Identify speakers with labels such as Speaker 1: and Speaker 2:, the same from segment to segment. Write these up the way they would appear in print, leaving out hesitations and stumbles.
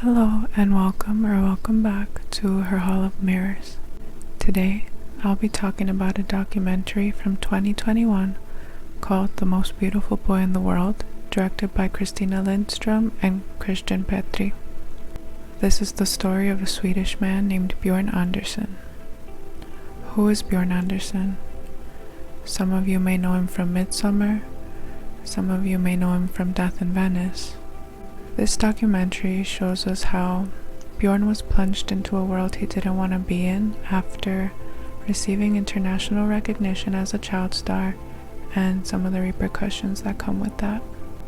Speaker 1: Hello and welcome back to her Hall of Mirrors. Today I'll be talking about a documentary from 2021 called The Most Beautiful Boy in the World, directed by Kristina Lindström and Petri. This is the story of a Swedish man named Björn Andresen. Who is Björn Andresen? Some of you may know him from Midsummer, some of you may know him from Death in Venice. This documentary shows us how Björn was plunged into a world he didn't want to be in after receiving international recognition as a child star and some of the repercussions that come with that.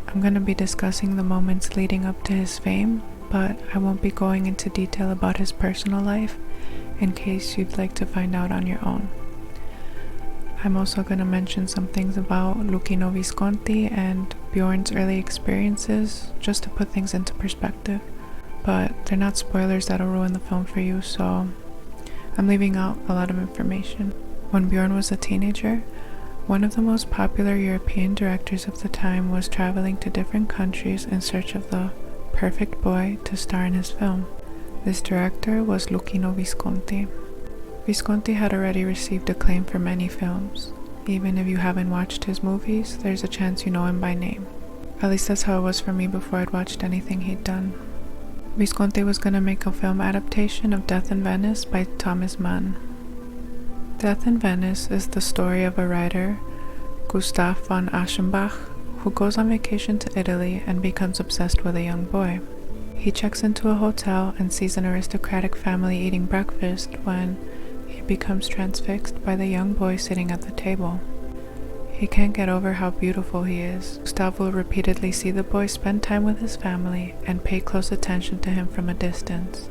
Speaker 1: I'm going to be discussing the moments leading up to his fame, but I won't be going into detail about his personal life in case you'd like to find out on your own. I'm also going to mention some things about Luchino Visconti and Björn's early experiences, just to put things into perspective. But they're not spoilers that'll ruin the film for you, so I'm leaving out a lot of information. When Björn was a teenager, one of the most popular European directors of the time was traveling to different countries in search of the perfect boy to star in his film. This director was Luchino Visconti. Visconti had already received acclaim for many films. Even if you haven't watched his movies, there's a chance you know him by name. At least that's how it was for me before I'd watched anything he'd done. Visconti was going to make a film adaptation of Death in Venice by Thomas Mann. Death in Venice is the story of a writer, Gustav von Aschenbach, who goes on vacation to Italy and becomes obsessed with a young boy. He checks into a hotel and sees an aristocratic family eating breakfast when he becomes transfixed by the young boy sitting at the table. He can't get over how beautiful he is. Gustav will repeatedly see the boy spend time with his family and pay close attention to him from a distance,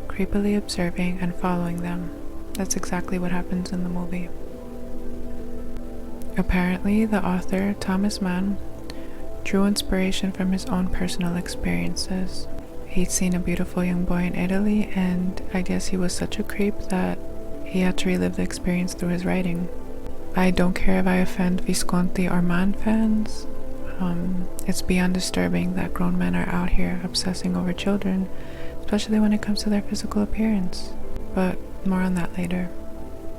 Speaker 1: creepily observing and following them. That's exactly what happens in the movie. Apparently, the author, Thomas Mann, drew inspiration from his own personal experiences. He'd seen a beautiful young boy in Italy, and I guess he was such a creep that he had to relive the experience through his writing. I don't care if I offend Visconti or Mann fans. It's beyond disturbing that grown men are out here obsessing over children, especially when it comes to their physical appearance. But more on that later.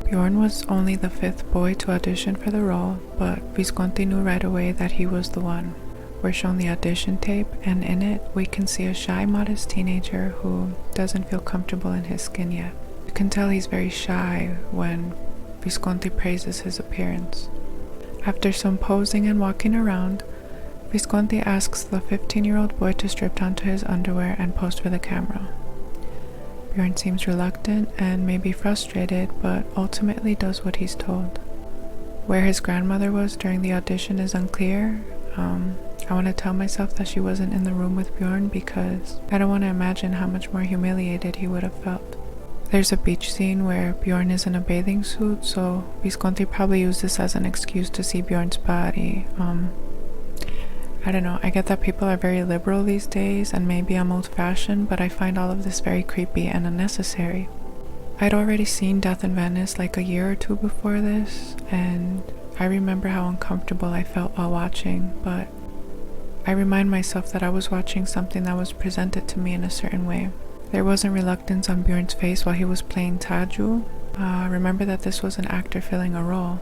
Speaker 1: Björn was only the 5th boy to audition for the role, but Visconti knew right away that he was the one. We're shown the audition tape, and in it we can see a shy, modest teenager who doesn't feel comfortable in his skin yet. You can tell he's very shy when Visconti praises his appearance. After some posing and walking around, Visconti asks the 15-year-old boy to strip down to his underwear and pose for the camera. Björn seems reluctant and maybe frustrated, but ultimately does what he's told. Where his grandmother was during the audition is unclear. I want to tell myself that she wasn't in the room with Björn because I don't want to imagine how much more humiliated he would have felt. There's a beach scene where Björn is in a bathing suit, so Visconti probably used this as an excuse to see Björn's body. I don't know, I get that people are very liberal these days and maybe I'm old-fashioned, but I find all of this very creepy and unnecessary. I'd already seen Death in Venice like a year or two before this, and I remember how uncomfortable I felt while watching, but I remind myself that I was watching something that was presented to me in a certain way. There wasn't reluctance on Björn's face while he was playing Taju. Remember that this was an actor filling a role.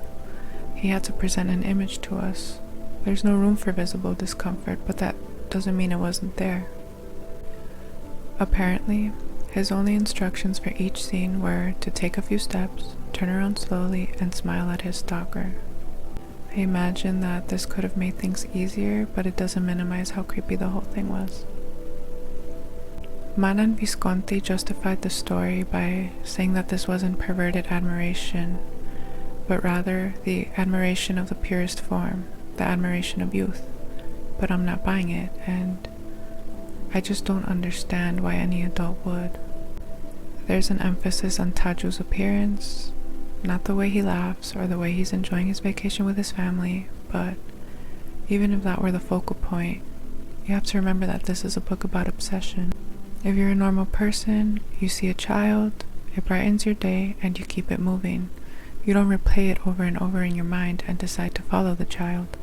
Speaker 1: He had to present an image to us. There's no room for visible discomfort, but that doesn't mean it wasn't there. Apparently, his only instructions for each scene were to take a few steps, turn around slowly, and smile at his stalker. I imagine that this could have made things easier, but it doesn't minimize how creepy the whole thing was. Mann and Visconti justified the story by saying that this wasn't perverted admiration, but rather the admiration of the purest form, the admiration of youth. But I'm not buying it, and I just don't understand why any adult would. There's an emphasis on Taju's appearance, not the way he laughs or the way he's enjoying his vacation with his family, but even if that were the focal point, you have to remember that this is a book about obsession. If you're a normal person, you see a child, it brightens your day, and you keep it moving. You don't replay it over and over in your mind and decide to follow the child.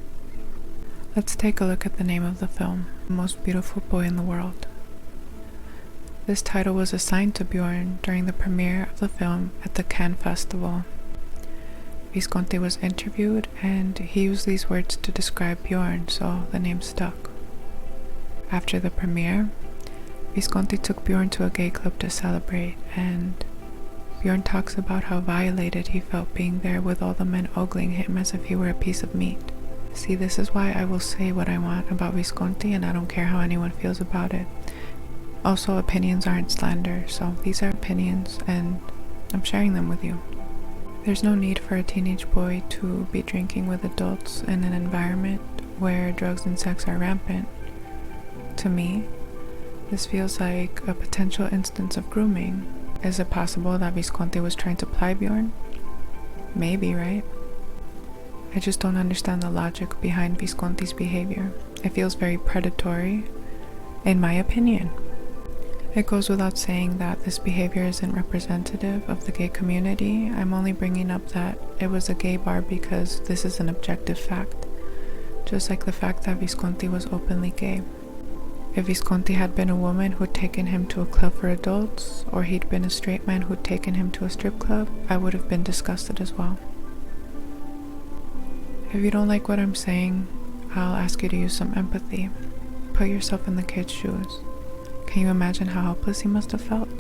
Speaker 1: Let's take a look at the name of the film, The Most Beautiful Boy in the World. This title was assigned to Björn during the premiere of the film at the Cannes Festival. Visconti was interviewed and he used these words to describe Björn, so the name stuck. After the premiere, Visconti took Björn to a gay club to celebrate, and Björn talks about how violated he felt being there with all the men ogling him as if he were a piece of meat. See, this is why I will say what I want about Visconti, and I don't care how anyone feels about it. Also, opinions aren't slander, so these are opinions, and I'm sharing them with you. There's no need for a teenage boy to be drinking with adults in an environment where drugs and sex are rampant. To me, this feels like a potential instance of grooming. Is it possible that Visconti was trying to ply Björn? Maybe, right? I just don't understand the logic behind Visconti's behavior. It feels very predatory, in my opinion. It goes without saying that this behavior isn't representative of the gay community. I'm only bringing up that it was a gay bar because this is an objective fact, just like the fact that Visconti was openly gay. If Visconti had been a woman who'd taken him to a club for adults, or he'd been a straight man who'd taken him to a strip club, I would have been disgusted as well. If you don't like what I'm saying, I'll ask you to use some empathy. Put yourself in the kid's shoes. Can you imagine how helpless he must have felt?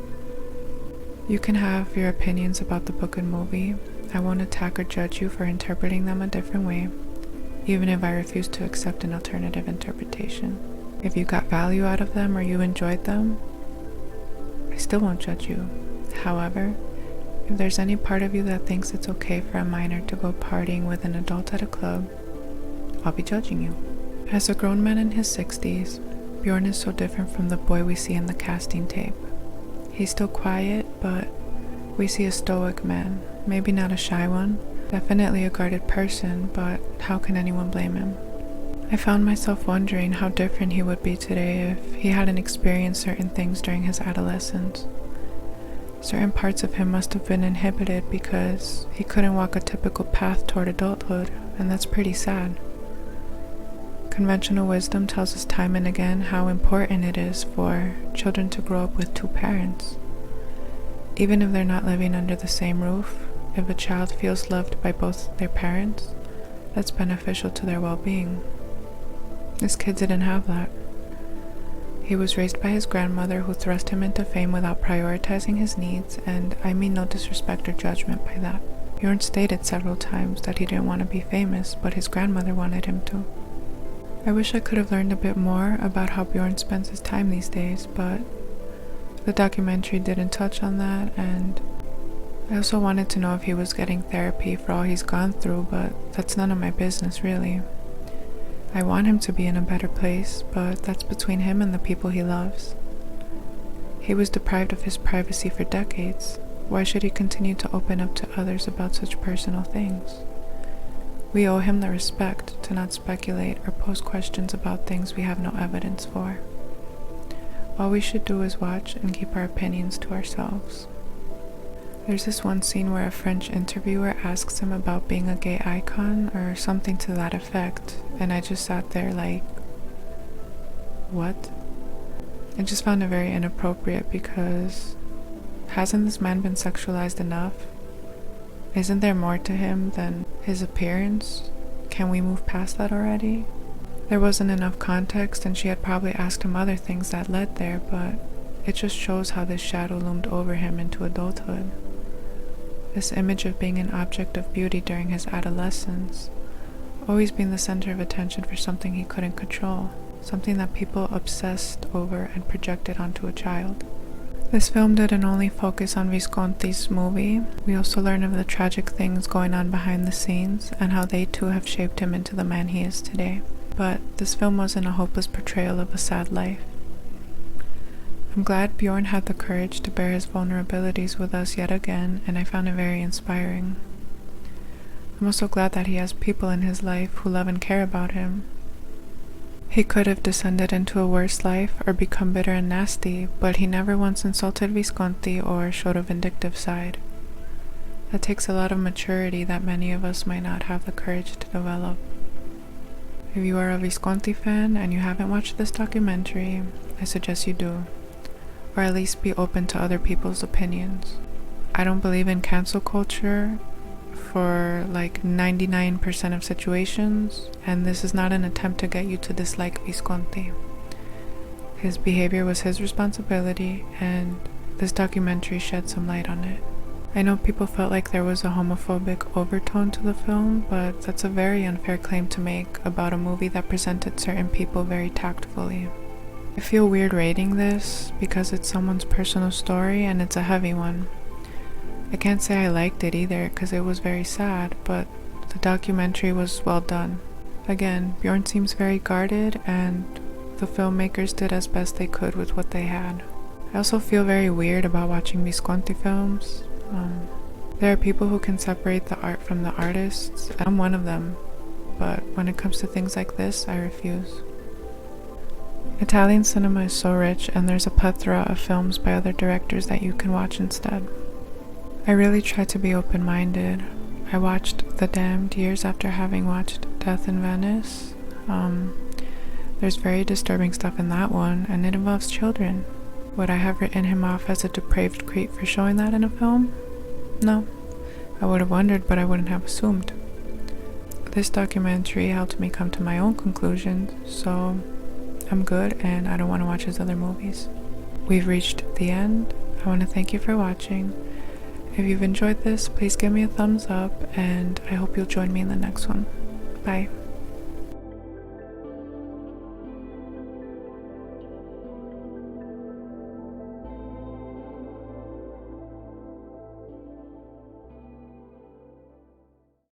Speaker 1: You can have your opinions about the book and movie. I won't attack or judge you for interpreting them a different way, even if I refuse to accept an alternative interpretation. If you got value out of them or you enjoyed them, I still won't judge you. However, if there's any part of you that thinks it's okay for a minor to go partying with an adult at a club, I'll be judging you. As a grown man in his 60s, Björn is so different from the boy we see in the casting tape. He's still quiet, but we see a stoic man, maybe not a shy one, definitely a guarded person, but how can anyone blame him? I found myself wondering how different he would be today if he hadn't experienced certain things during his adolescence. Certain parts of him must have been inhibited because he couldn't walk a typical path toward adulthood, and that's pretty sad. Conventional wisdom tells us time and again how important it is for children to grow up with two parents. Even if they're not living under the same roof, if a child feels loved by both their parents, that's beneficial to their well-being. This kid didn't have that. He was raised by his grandmother who thrust him into fame without prioritizing his needs, and I mean no disrespect or judgment by that. Björn stated several times that he didn't want to be famous, but his grandmother wanted him to. I wish I could have learned a bit more about how Björn spends his time these days, but the documentary didn't touch on that, and I also wanted to know if he was getting therapy for all he's gone through, but that's none of my business, really. I want him to be in a better place, but that's between him and the people he loves. He was deprived of his privacy for decades. Why should he continue to open up to others about such personal things? We owe him the respect to not speculate or pose questions about things we have no evidence for. All we should do is watch and keep our opinions to ourselves. There's this one scene where a French interviewer asks him about being a gay icon or something to that effect, and I just sat there like, what? I just found it very inappropriate because hasn't this man been sexualized enough? Isn't there more to him than his appearance? Can we move past that already? There wasn't enough context, and she had probably asked him other things that led there, but it just shows how this shadow loomed over him into adulthood. This image of being an object of beauty during his adolescence, always being the center of attention for something he couldn't control, something that people obsessed over and projected onto a child. This film didn't only focus on Visconti's movie, we also learn of the tragic things going on behind the scenes and how they too have shaped him into the man he is today. But this film wasn't a hopeless portrayal of a sad life. I'm glad Björn had the courage to bear his vulnerabilities with us yet again, and I found it very inspiring. I'm also glad that he has people in his life who love and care about him. He could have descended into a worse life or become bitter and nasty, but he never once insulted Visconti or showed a vindictive side. That takes a lot of maturity that many of us might not have the courage to develop. If you are a Visconti fan and you haven't watched this documentary, I suggest you do. or at least be open to other people's opinions. I don't believe in cancel culture for like 99% of situations, and this is not an attempt to get you to dislike Visconti. His behavior was his responsibility, and this documentary shed some light on it. I know people felt like there was a homophobic overtone to the film, but that's a very unfair claim to make about a movie that presented certain people very tactfully. I feel weird rating this because it's someone's personal story and it's a heavy one. I can't say I liked it either because it was very sad, but the documentary was well done. Again, Björn seems very guarded, and the filmmakers did as best they could with what they had. I also feel very weird about watching Visconti films. There are people who can separate the art from the artists. I'm one of them, but when it comes to things like this, I refuse. Italian cinema is so rich, and there's a plethora of films by other directors that you can watch instead. I really try to be open-minded. I watched The Damned years after having watched Death in Venice. There's very disturbing stuff in that one, and it involves children. Would I have written him off as a depraved creep for showing that in a film? No. I would have wondered, but I wouldn't have assumed. This documentary helped me come to my own conclusions, so I'm good and I don't want to watch his other movies. We've reached the end. I want to thank you for watching. If you've enjoyed this, please give me a thumbs up, and I hope you'll join me in the next one. Bye.